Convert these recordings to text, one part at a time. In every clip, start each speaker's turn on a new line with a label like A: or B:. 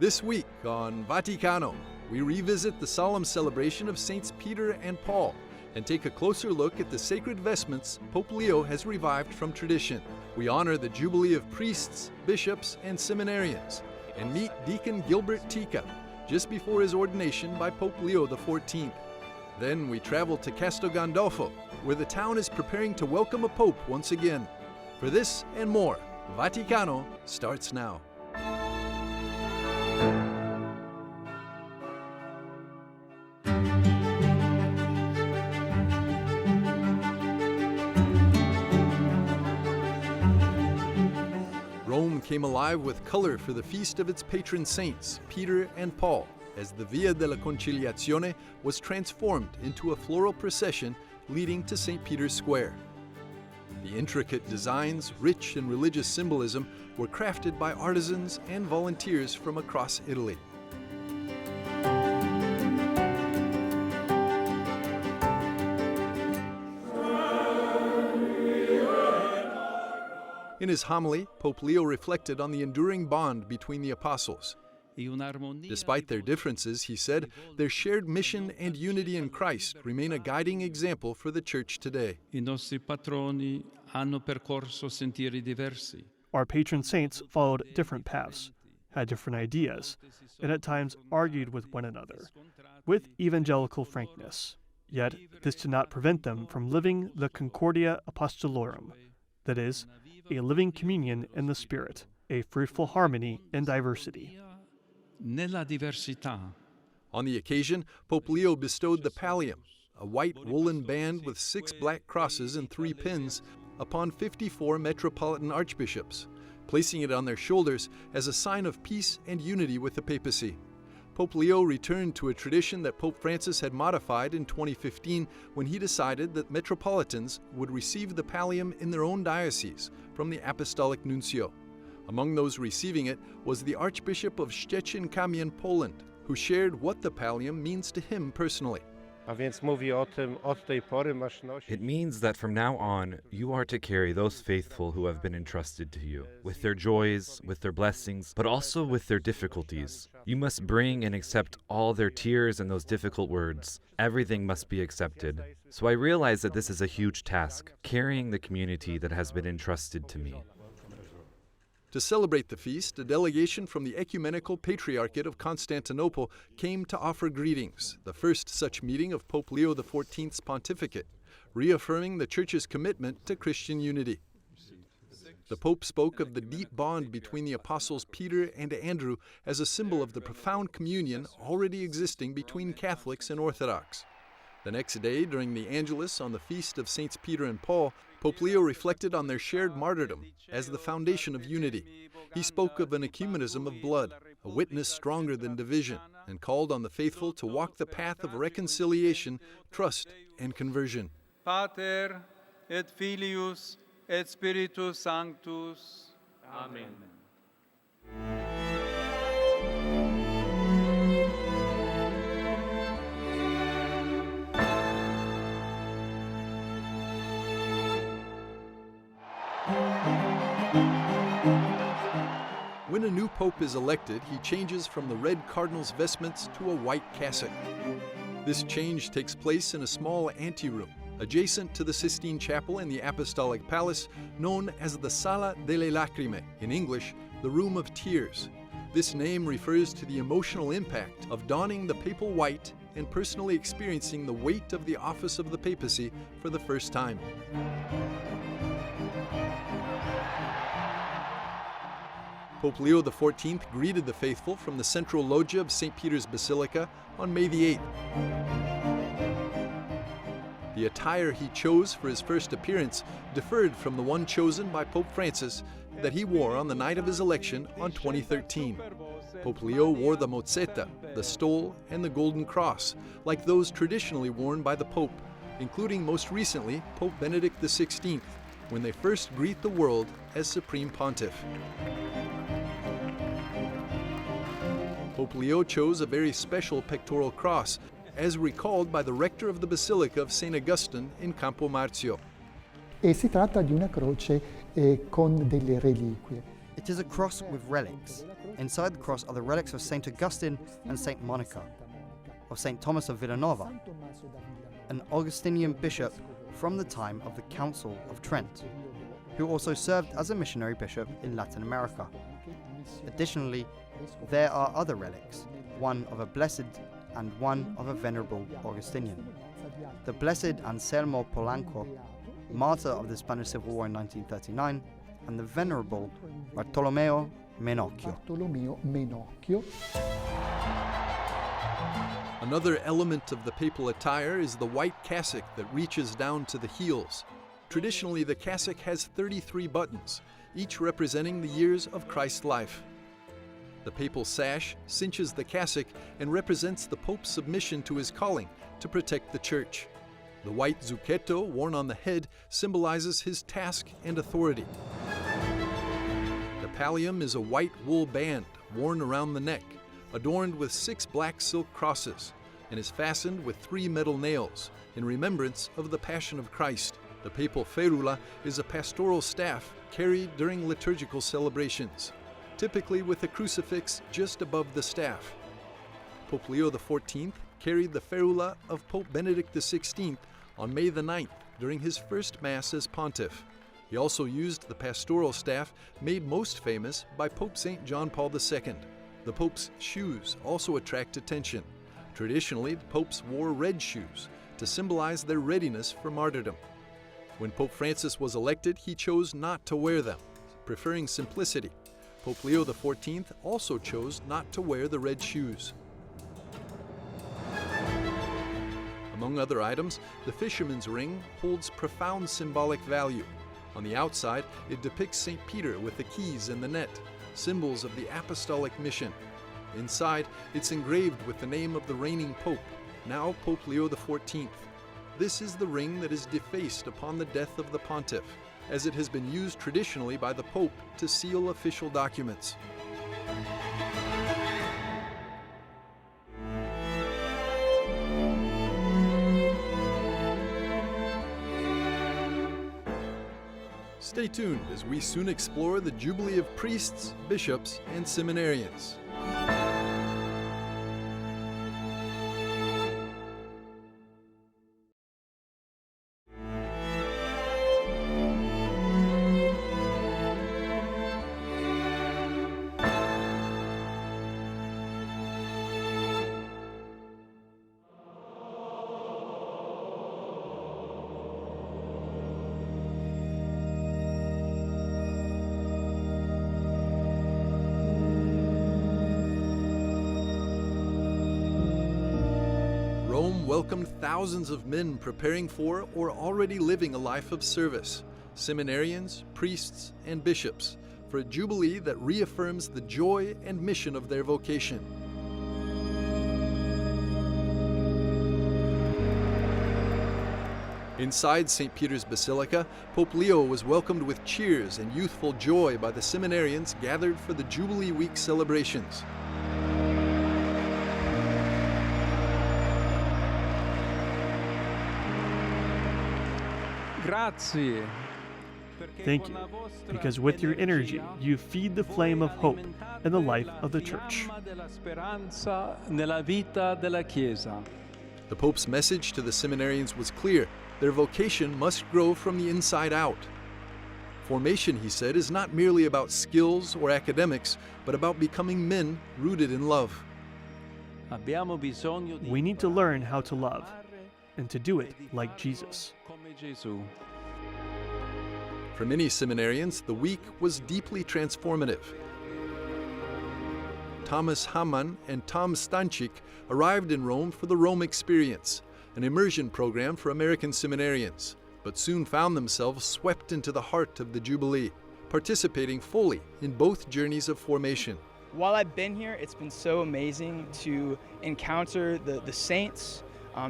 A: This week on Vaticano, we revisit the solemn celebration of Saints Peter and Paul and take a closer look at the sacred vestments Pope Leo has revived from tradition. We honor the Jubilee of Priests, Bishops, and Seminarians and meet Deacon Gilbert Tika just before his ordination by Pope Leo XIV. Then we travel to Castel Gandolfo, where the town is preparing to welcome a pope once again. For this and more, Vaticano starts now. Rome came alive with color for the feast of its patron saints, Peter and Paul, as the Via della Conciliazione was transformed into a floral procession leading to St. Peter's Square. The intricate designs, rich in religious symbolism, were crafted by artisans and volunteers from across Italy. In his homily, Pope Leo reflected on the enduring bond between the apostles. Despite their differences, he said, their shared mission and unity in Christ remain a guiding example for the Church today.
B: Our patron saints followed different paths, had different ideas, and at times argued with one another, with evangelical frankness. Yet, this did not prevent them from living the Concordia Apostolorum, that is, a living communion in the Spirit, a fruitful harmony in diversity.
A: On the occasion, Pope Leo bestowed the pallium, a white woolen band with 6 black crosses and 3 pins, upon 54 metropolitan archbishops, placing it on their shoulders as a sign of peace and unity with the papacy. Pope Leo returned to a tradition that Pope Francis had modified in 2015 when he decided that metropolitans would receive the pallium in their own diocese from the Apostolic Nuncio. Among those receiving it was the Archbishop of Szczecin-Kamień, Poland, who shared what the pallium means to him personally.
C: It
D: means that from now on, you are to carry those faithful who have been entrusted to you, with their joys, with their blessings, but also with their difficulties. You must bring and accept all their tears and those difficult words. Everything must be accepted. So I realize that this is a huge task, carrying the community that has been entrusted to me.
A: To celebrate the feast, a delegation from the Ecumenical Patriarchate of Constantinople came to offer greetings, the first such meeting of Pope Leo XIV's pontificate, reaffirming the Church's commitment to Christian unity. The Pope spoke of the deep bond between the apostles Peter and Andrew as a symbol of the profound communion already existing between Catholics and Orthodox. The next day, during the Angelus on the feast of Saints Peter and Paul, Pope Leo reflected on their shared martyrdom as the foundation of unity. He spoke of an ecumenism of blood, a witness stronger than division, and called on the faithful to walk the path of reconciliation, trust, and conversion.
E: Pater et Filius et Spiritus Sanctus. Amen.
A: When a new pope is elected, he changes from the red cardinal's vestments to a white cassock. This change takes place in a small anteroom, adjacent to the Sistine Chapel in the Apostolic Palace, known as the Sala delle Lacrime, in English, the Room of Tears. This name refers to the emotional impact of donning the papal white and personally experiencing the weight of the office of the papacy for the first time. Pope Leo XIV greeted the faithful from the central loggia of St. Peter's Basilica on May the 8th. The attire he chose for his first appearance differed from the one chosen by Pope Francis that he wore on the night of his election on 2013. Pope Leo wore the mozzetta, the stole, and the golden cross, like those traditionally worn by the Pope, including most recently Pope Benedict XVI, when they first greet the world as Supreme Pontiff. Pope Leo chose a very special pectoral cross, as recalled by the rector of the Basilica of St. Augustine in Campo Marzio.
F: Si tratta di una croce con delle reliquie.
C: It is a cross with relics. Inside the cross are the relics of St. Augustine and St. Monica, of St. Thomas of Villanova, an Augustinian bishop from the time of the Council of Trent, who also served as a missionary bishop in Latin America. Additionally, there are other relics, one of a blessed and one of a venerable Augustinian. The blessed Anselmo Polanco, martyr of the Spanish Civil War in 1939, and the venerable Bartolomeo Menocchio.
A: Another element of the papal attire is the white cassock that reaches down to the heels. Traditionally, the cassock has 33 buttons, each representing the years of Christ's life. The papal sash cinches the cassock and represents the Pope's submission to his calling to protect the Church. The white zucchetto worn on the head symbolizes his task and authority. The pallium is a white wool band worn around the neck, adorned with 6 black silk crosses, and is fastened with 3 metal nails in remembrance of the Passion of Christ. The papal ferula is a pastoral staff carried during liturgical celebrations, typically with a crucifix just above the staff. Pope Leo XIV carried the ferula of Pope Benedict XVI on May the 9th during his first Mass as pontiff. He also used the pastoral staff made most famous by Pope St. John Paul II. The Pope's shoes also attract attention. Traditionally, the popes wore red shoes to symbolize their readiness for martyrdom. When Pope Francis was elected, he chose not to wear them, preferring simplicity. Pope Leo XIV also chose not to wear the red shoes. Among other items, the fisherman's ring holds profound symbolic value. On the outside, it depicts St. Peter with the keys and the net, symbols of the apostolic mission. Inside, it's engraved with the name of the reigning pope, now Pope Leo XIV. This is the ring that is defaced upon the death of the pontiff, as it has been used traditionally by the Pope to seal official documents. Stay tuned as we soon explore the Jubilee of Priests, Bishops, and Seminarians. Rome welcomed thousands of men preparing for or already living a life of service, seminarians, priests, and bishops, for a jubilee that reaffirms the joy and mission of their vocation. Inside St. Peter's Basilica, Pope Leo was welcomed with cheers and youthful joy by the seminarians gathered for the Jubilee Week celebrations.
B: Thank you, because with your energy, you feed the flame of hope in the life of the Church.
A: The Pope's message to the seminarians was clear. Their vocation must grow from the inside out. Formation, he said, is not merely about skills or academics, but about becoming men rooted in love.
B: We need to learn how to love, and to do it like Jesus.
A: For many seminarians, the week was deeply transformative. Thomas Hamann and Tom Stanchik arrived in Rome for the Rome Experience, an immersion program for American seminarians, but soon found themselves swept into the heart of the Jubilee, participating fully in both journeys of formation.
F: While I've been here, it's been so amazing to encounter the saints,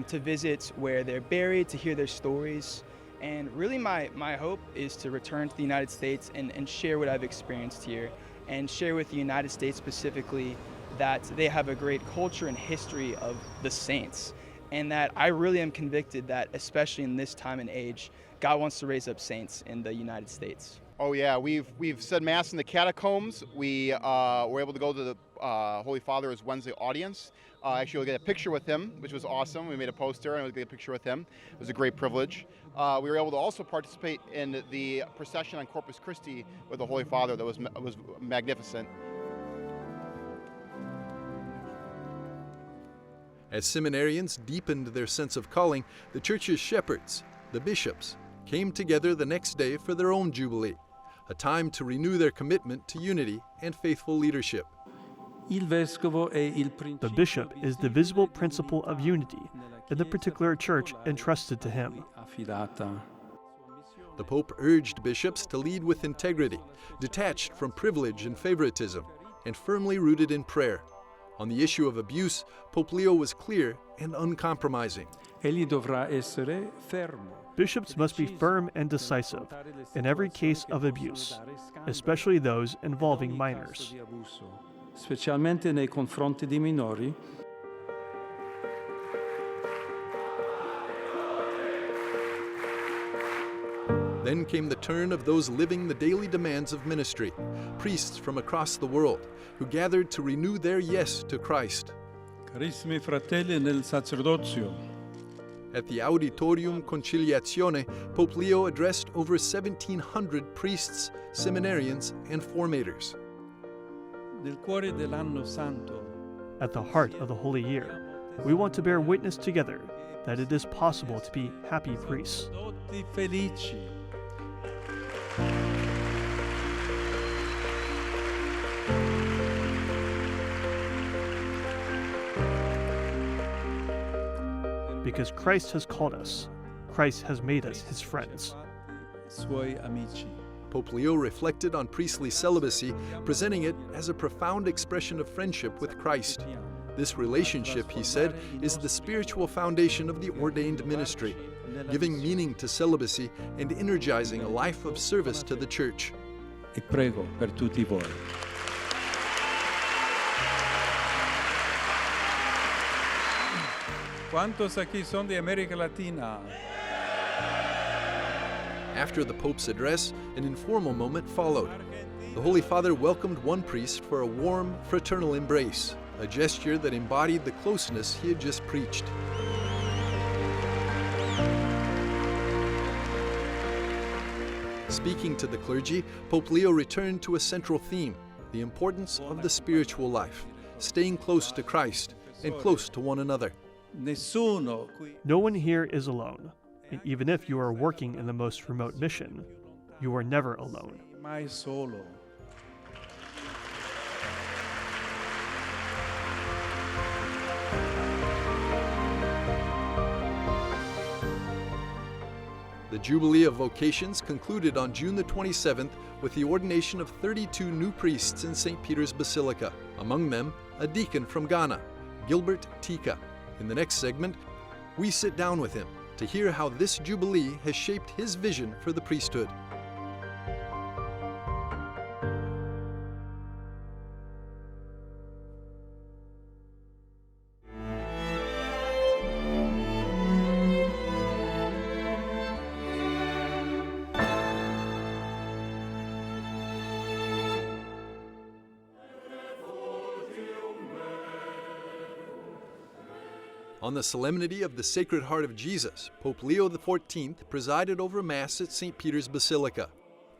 F: to visit where they're buried, to hear their stories. And really my hope is to return to the United States and share what I've experienced here, and share with the United States specifically that they have a great culture and history of the saints, and that I really am convicted that, especially in this time and age, God wants to raise up saints in the United States.
G: Oh yeah, we've said Mass in the catacombs. We were able to go to the Holy Father's Wednesday audience. Actually, we'll get a picture with him, which was awesome. We made a poster and we'll get a picture with him. It was a great privilege. We were able to also participate in the procession on Corpus Christi with the Holy Father. That was magnificent.
A: As seminarians deepened their sense of calling, the Church's shepherds, the bishops, came together the next day for their own Jubilee, a time to renew their commitment to unity and faithful leadership.
B: The bishop is the visible principle of unity in the particular church entrusted to him.
A: The Pope urged bishops to lead with integrity, detached from privilege and favoritism, and firmly rooted in prayer. On the issue of abuse, Pope Leo was clear and uncompromising.
B: Bishops must be firm and decisive in every case of abuse, especially those involving minors.
E: Specialmente nei confronti di minori.
A: Then came the turn of those living the daily demands of ministry, priests from across the world, who gathered to renew their yes to Christ.
E: Carissimi fratelli nel sacerdozio.
A: At the Auditorium Conciliazione, Pope Leo addressed over 1,700 priests, seminarians, and formators.
E: Nel cuore dell'anno santo.
B: At the heart of the Holy Year, we want to bear witness together that it is possible to be happy priests.
E: Tutti felici.
B: Because Christ has called us, Christ has made us his friends.
E: Suoi amici.
A: Pope Leo reflected on priestly celibacy, presenting it as a profound expression of friendship with Christ. This relationship, he said, is the spiritual foundation of the ordained ministry, giving meaning to celibacy and energizing a life of service to the Church.
E: E prego per tutti voi. ¿Cuántos aquí son de América Latina?
A: After the Pope's address, an informal moment followed. The Holy Father welcomed one priest for a warm, fraternal embrace, a gesture that embodied the closeness he had just preached. Speaking to the clergy, Pope Leo returned to a central theme, the importance of the spiritual life, staying close to Christ and close to one another.
B: No one here is alone, and even if you are working in the most remote mission, you are never alone.
E: Mai solo.
A: The Jubilee of Vocations concluded on June the 27th with the ordination of 32 new priests in St. Peter's Basilica, among them a deacon from Ghana, Gilbert Tika. In the next segment, we sit down with him to hear how this Jubilee has shaped his vision for the priesthood. On the solemnity of the Sacred Heart of Jesus, Pope Leo XIV presided over Mass at St. Peter's Basilica,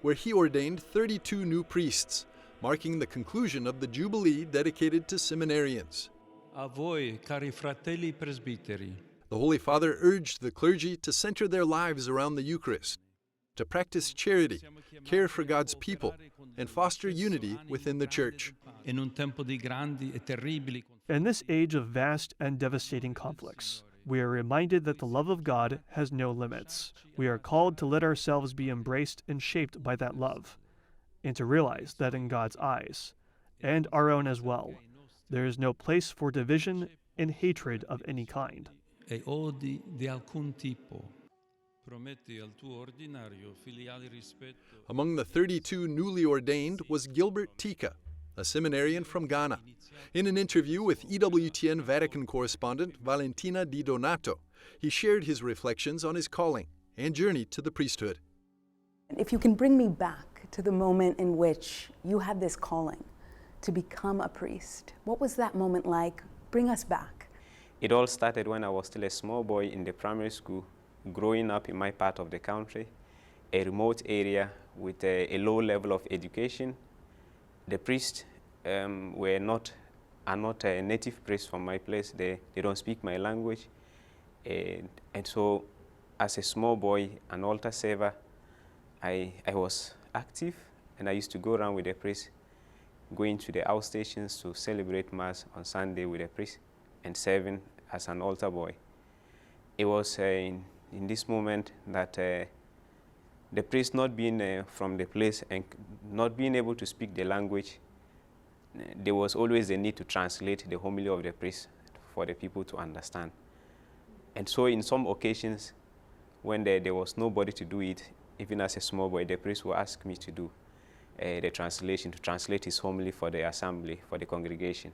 A: where he ordained 32 new priests, marking the conclusion of the Jubilee dedicated to seminarians.
E: A voi, cari fratelli presbiteri.
A: The Holy Father urged the clergy to center their lives around the Eucharist, to practice charity, care for God's people, and foster unity within the Church.
E: In un tempo di grandi e terribili.
B: In this age of vast and devastating conflicts, we are reminded that the love of God has no limits. We are called to let ourselves be embraced and shaped by that love, and to realize that in God's eyes, and our own as well, there is no place for division and hatred of any kind.
E: E odi di alcun tipo. Prometti al tuo ordinario filiale rispetto.
A: Among the 32 newly ordained was Gilbert Tika, a seminarian from Ghana. In an interview with EWTN Vatican correspondent Valentina Di Donato, he shared his reflections on his calling and journey to the priesthood.
H: If you can bring me back to the moment in which you had this calling to become a priest. What was that moment like? Bring us back.
I: It all started when I was still a small boy in the primary school, growing up in my part of the country, a remote area with a low level of education. The priests are not a native priest from my place. They don't speak my language. And so as a small boy, an altar server, I was active, and I used to go around with the priest, going to the outstations to celebrate Mass on Sunday with the priest and serving as an altar boy. It was in this moment that the priest not being from the place and not being able to speak the language, there was always a need to translate the homily of the priest for the people to understand. And so in some occasions, when there was nobody to do it, even as a small boy, the priest would ask me to do the translation, to translate his homily for the assembly, for the congregation.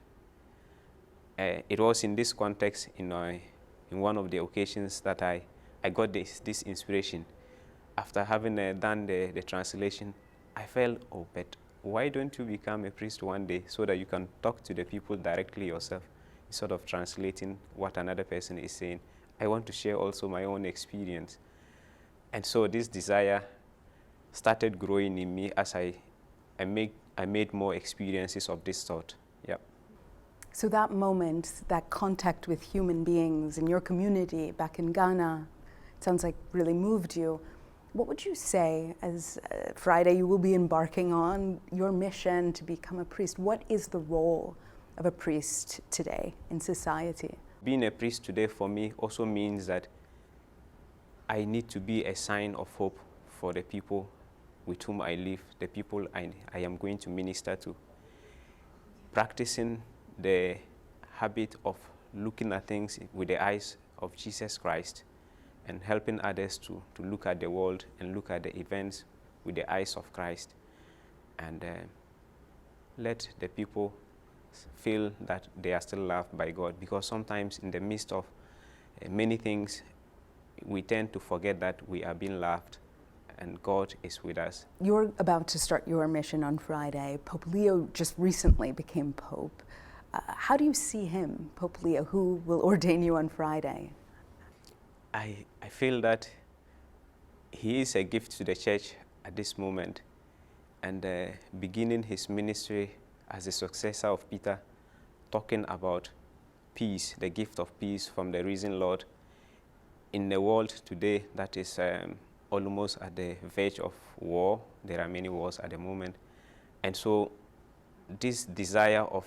I: It was in this context, in one of the occasions, that I got this inspiration. After having done the translation, I felt, oh, but why don't you become a priest one day so that you can talk to the people directly yourself, instead of translating what another person is saying? I want to share also my own experience. And so this desire started growing in me as I made more experiences of this sort. Yep.
H: So that moment, that contact with human beings in your community back in Ghana, it sounds like really moved you. What would you say as Friday you will be embarking on your mission to become a priest? What is the role of a priest today in society?
I: Being a priest today for me also means that I need to be a sign of hope for the people with whom I live, the people I am going to minister to. Practicing the habit of looking at things with the eyes of Jesus Christ and helping others to look at the world and look at the events with the eyes of Christ, and let the people feel that they are still loved by God, because sometimes in the midst of many things, we tend to forget that we are being loved and God is with us.
H: You're about to start your mission on Friday. Pope Leo just recently became Pope. How do you see him, Pope Leo, who will ordain you on Friday?
I: I feel that he is a gift to the Church at this moment, and beginning his ministry as a successor of Peter, talking about peace, the gift of peace from the risen Lord, in the world today that is almost at the verge of war. There are many wars at the moment. And so this desire of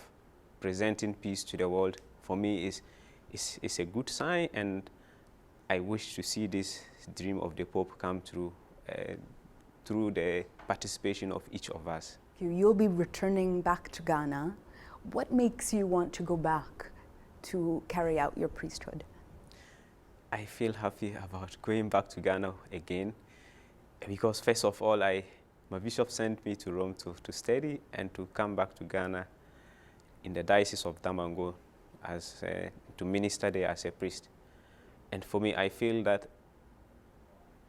I: presenting peace to the world, for me, is a good sign, and I wish to see this dream of the Pope come through through the participation of each of us.
H: You'll be returning back to Ghana. What makes you want to go back to carry out your priesthood?
I: I feel happy about going back to Ghana again, because first of all, my bishop sent me to Rome to study and to come back to Ghana in the Diocese of Damango to minister there as a priest. And for me, I feel that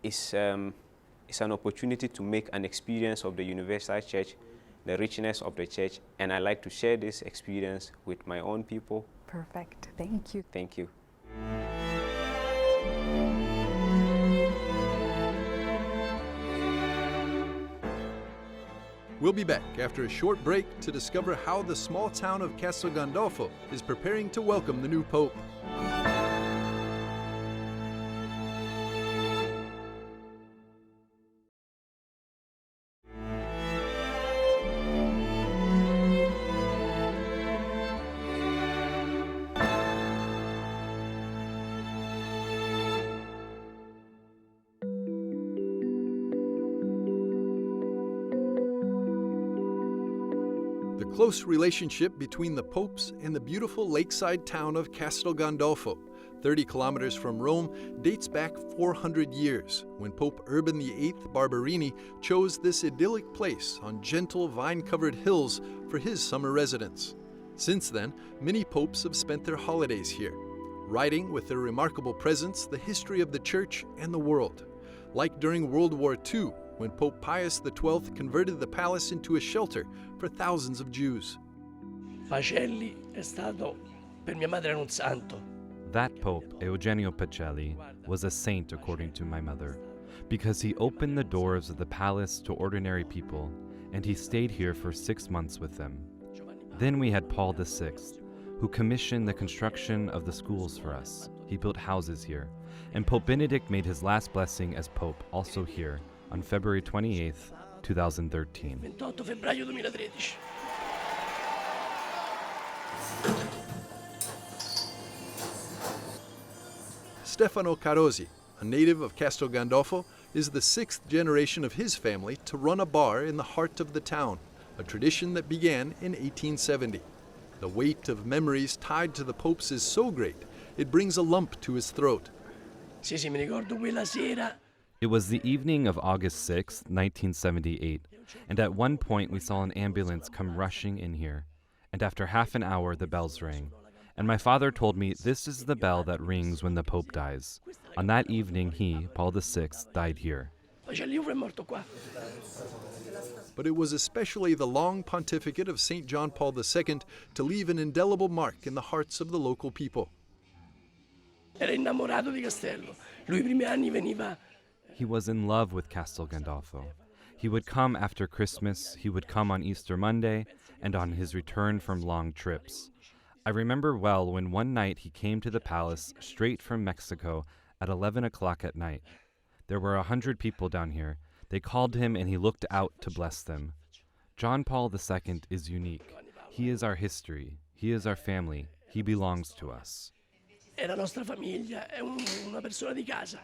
I: it's an opportunity to make an experience of the Universal Church, the richness of the Church, and I like to share this experience with my own people.
H: Perfect. Thank you.
I: Thank you.
A: We'll be back after a short break to discover how the small town of Castel Gandolfo is preparing to welcome the new Pope. The close relationship between the popes and the beautiful lakeside town of Castel Gandolfo, 30 kilometers from Rome, dates back 400 years, when Pope Urban VIII Barberini chose this idyllic place on gentle vine-covered hills for his summer residence. Since then, many popes have spent their holidays here, writing with their remarkable presence the history of the Church and the world. Like during World War II, when Pope Pius XII converted the palace into a shelter for thousands of Jews.
J: Pacelli è stato per mia madre era un santo.
D: That Pope, Eugenio Pacelli, was a saint according to my mother, because he opened the doors of the palace to ordinary people, and he stayed here for 6 months with them. Then we had Paul VI, who commissioned the construction of the schools for us. He built houses here, and Pope Benedict made his last blessing as Pope also here on February 28, 2013.
J: 28 febbraio 2013.
A: Stefano Carosi, a native of Castel Gandolfo, is the 6th generation of his family to run a bar in the heart of the town, a tradition that began in 1870. The weight of memories tied to the popes is so great, it brings a lump to his throat.
J: Sì, mi ricordo quella sera.
D: It was the evening of August 6, 1978, and at one point we saw an ambulance come rushing in here, and after half an hour the bells rang. And my father told me this is the bell that rings when the Pope dies. On that evening he, Paul VI, died here.
A: But it was especially the long pontificate of St. John Paul II to leave an indelible mark in the hearts of the local people.
J: Era innamorato di Castello. Lui i primi anni veniva.
D: He was in love with Castel Gandolfo. He would come after Christmas, he would come on Easter Monday, and on his return from long trips. I remember well when one night he came to the palace straight from Mexico at 11 o'clock at night. There were 100 people down here. They called him and he looked out to bless them. John Paul II is unique. He is our history. He is our family. He belongs to us.
J: È la nostra famiglia, è una persona di casa,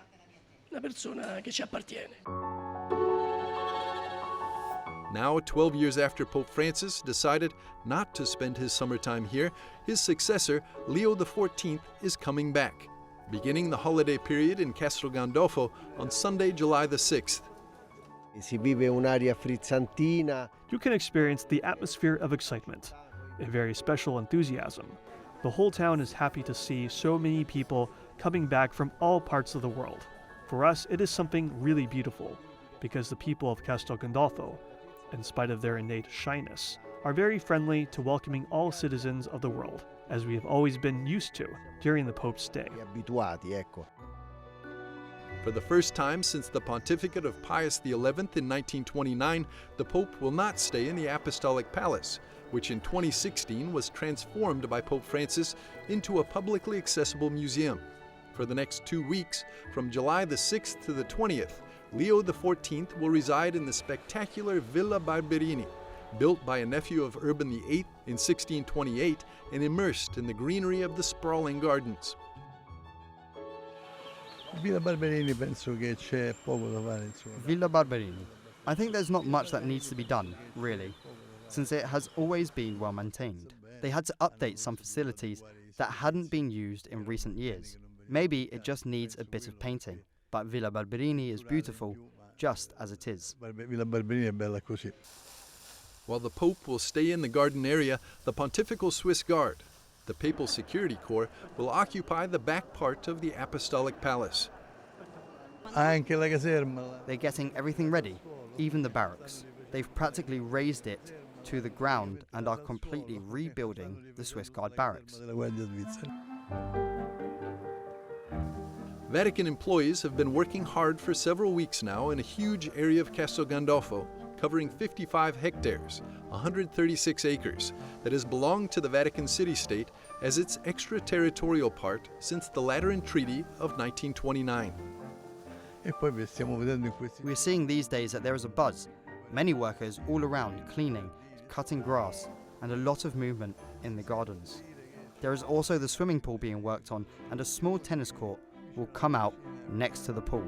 J: una persona che ci appartiene.
A: Now, 12 years after Pope Francis decided not to spend his summertime here, his successor, Leo XIV, is coming back, beginning the holiday period in Castel Gandolfo on Sunday, July the 6th.
K: Si vive un'aria frizzantina.
B: You can experience the atmosphere of excitement, a very special enthusiasm. The whole town is happy to see so many people coming back from all parts of the world. For us, it is something really beautiful, because the people of Castel Gandolfo, in spite of their innate shyness, are very friendly to welcoming all citizens of the world, as we have always been used to during the Pope's stay.
K: Abituati, ecco.
A: For the first time since the pontificate of Pius XI in 1929, the Pope will not stay in the Apostolic Palace, which in 2016 was transformed by Pope Francis into a publicly accessible museum. For the next 2 weeks, from July the 6th to the 20th, Leo XIV will reside in the spectacular Villa Barberini, built by a nephew of Urban VIII in 1628 and immersed in the greenery of the sprawling gardens.
K: Villa Barberini penso che c'è poco da fare, insomma.
C: Villa Barberini. I think there's not much that needs to be done, really, since it has always been well maintained. They had to update some facilities that hadn't been used in recent years. Maybe it just needs a bit of painting, but Villa Barberini is beautiful just as it is.
K: Villa Barberini è bella così.
A: While the Pope will stay in the garden area, the Pontifical Swiss Guard, the Papal Security Corps, will occupy the back part of the Apostolic Palace.
K: Anche la caserma.
C: They're getting everything ready, even the barracks. They've practically raised it to the ground and are completely rebuilding the Swiss Guard barracks.
A: Vatican employees have been working hard for several weeks now in a huge area of Castel Gandolfo, covering 55 hectares, 136 acres, that has belonged to the Vatican city-state as its extraterritorial part since the Lateran Treaty of 1929.
C: We're seeing these days that there is a buzz. Many workers all around cleaning, cutting grass, and a lot of movement in the gardens. There is also the swimming pool being worked on, and a small tennis court will come out next to the pool.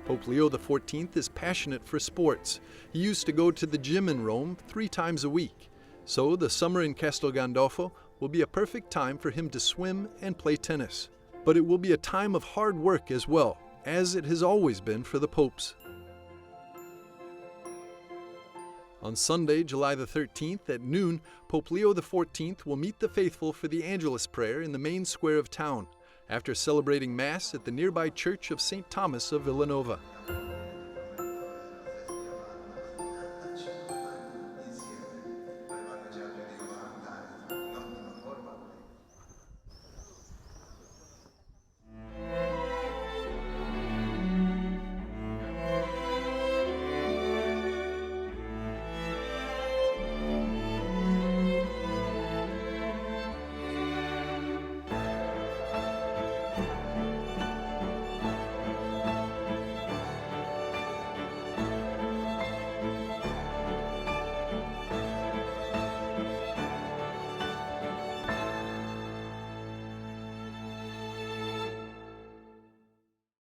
A: Pope Leo XIV is passionate for sports. He used to go to the gym in Rome 3 times a week. So the summer in Castel Gandolfo will be a perfect time for him to swim and play tennis. But it will be a time of hard work as well, as it has always been for the popes. On Sunday, July the 13th at noon, Pope Leo XIV will meet the faithful for the Angelus prayer in the main square of town, after celebrating Mass at the nearby Church of St. Thomas of Villanova.